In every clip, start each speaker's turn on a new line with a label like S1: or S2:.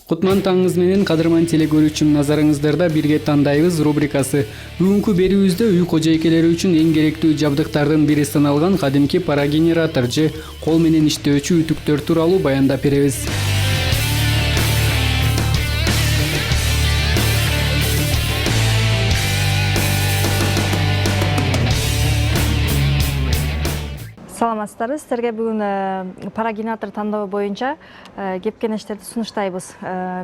S1: Кутман таңыңыз менен кадырман теле көрүүчүм, назарыңыздарда бирге тандайбыз рубрикасы. Бүгүнкү берүүбүздө үй кожойкелери үчүн эң керектүү жабдыктардын бири саналган кадимки парогенератор же кол менен иштөөчү үтүктөр тууралуу баяндап беребиз.
S2: Саламатсыздарбы, сиздерге бүгүн парогенератор тандоо боюнча кеп кеңештерди сунуштайбыз.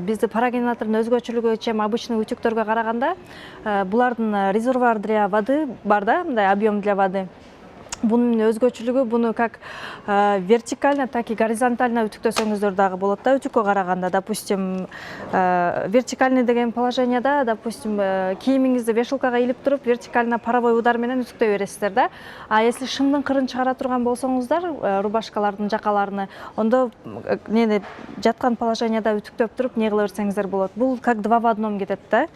S2: Бизде парогенератордун өзгөчөлүгү чем обычный утюгтөргө караганда булардын резервуар для воды бар да, мындай объем для воды. Бунун өзгөчөлүгү буну как вертикально, так и горизонтально үтүктөсөңүздөр дагы болот да, үтүккө караганда. Допустим, вертикальный деген положенияда, допустим, кийимиңизди вешалкага илип туруп, вертикально паровой удар менен үтүктөй бересиздер да. А если шымдын кырын чыгара турган болсоңуздар, рубашкалардын жакаларыны, ондо жаткан положенияда үтүктөп туруп, не кыла берсеңиздер болот. Бул как два в одном кетет да.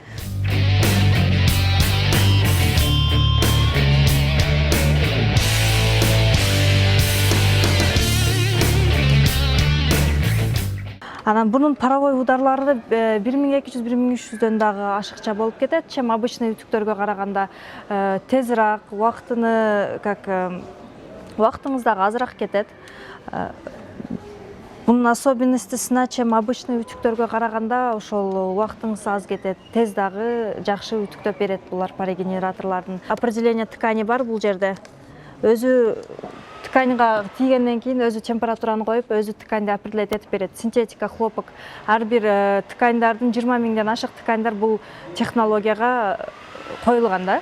S2: Анан бунун паровой ударлары 1200-1300дөн дагы ашыкча болуп кетет. Чем обычный үтүктөргө караганда тезирээк, убактыңыз дагы азыраак кетет. Бунун особенностисине чем обычный үтүктөргө караганда ошол убактыңыз аз кетет. Тез дагы жакшы үтүктөп берет булар парогенераторлордун. Определение ткани бар бул жерде. Өзү тканьга тийгенден кийин өзү температураны коюп, өзү тканьды определять этип берет. Синтетика, хлопок. Ар бир тканьдардын 20 000ден ашык тканьдар бул технологияга коюлган да.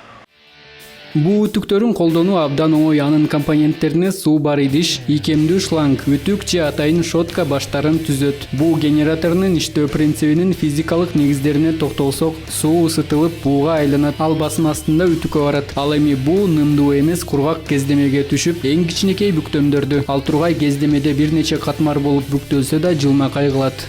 S1: Бул үтүктөрүн колдонуу абдан оңой. Анын компоненттерине суу бар идиш, ийкемдүү шланг, үтүк же атайын шотка баштарын түзөт. Бул генератордун иштөө принцибинин физикалык негиздерине токтолсок, суу ысытылып бууга айланат, ал басым астында үтүккө барат. Ал эми буу нымдуу эмес, кургак кездемеге түшүп, эң кичинекей бүктөмдөрдү, ал тургай кездемеде бир нече катмар болуп бүктөлсө да жылмакай кылат.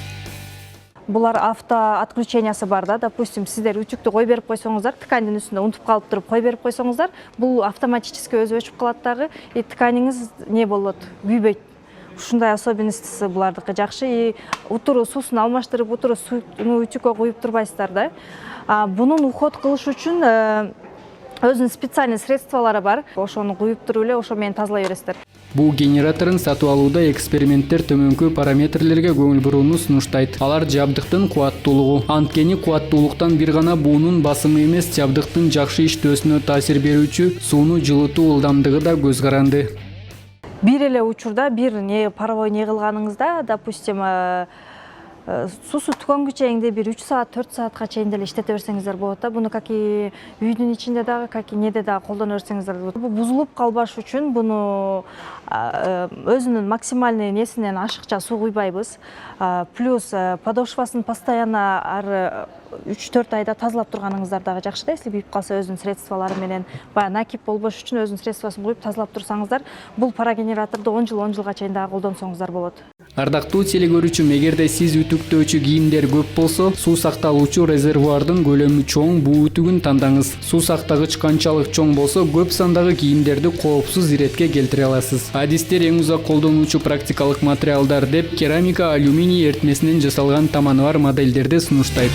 S2: Булар авто отключениясы бар да. Допустим, сиздер үтүктү кой берип койсоңуздар, тканьдын үстүндө унутуп калып туруп кой берип койсоңуздар, бул автоматически өзү өчүп калат дагы, и тканьыңыз не болот, күйбөйт. Ушундай особенностиси булардыкы жакшы. И утуру суусун алмаштырып, утуру сууну үтүккө куюп турбайсыздар да. Бунун уход кылыш үчүн өзүнүн специальный средстволору бар. Ошону куюп туруп эле ошо менен тазалай бересиздер.
S1: Бул генераторун сатып алууда эксперименттер төмөнкү параметрлерге көңүл бурууну сунуштайт. Алар жабдыктын кубаттуулугу. Анткени кубаттуулуктан бир гана буунун басымы эмес, жабдыктын жакшы иштөөсүнө таасир берүүчү сууну жылытуу ылдамдыгы да көз каранды.
S2: Бир эле учурда бир паровой не кылганыңызда, допустим, суусу түкөнгүчө эңде бир 3 саат, 4 саатка чейин деле иштете берсеңиздер болот да. Буну как и үйдүн ичинде дагы, как и неде дагы колдоно берсеңиздер болот. Бу бузулуп калбаш үчүн буну өзүнүн максимальный несинен ашыкча суу куйбайбыз. Плюс подошвасын постоянно ар 3-4 айда тазалап турганыңыздар дагы жакшы да. Если күйүп калса өзүнүн средстволору менен баягы накип болбош үчүн өзүнүн средствосын куюп тазалап турсаңыздар, бул парогенераторду 10 жылга чейин дагы колдонсоңуздар болот.
S1: Ардактуу теле көрүүчүм, эгерде сиз үтүктөөчү кийимдер көп болсо, суу сакталуучу резервуардын көлөмү чоң буу үтүгүн тандаңыз. Суу сактагыч канчалык чоң болсо, көп сандагы кийимдерди коопсуз иретке келтире аласыз. Адистер эң узак колдонуучу практикалык материалдар деп керамика, алюминий эритмесинен жасалган таманы бар модельдерди сунуштайт.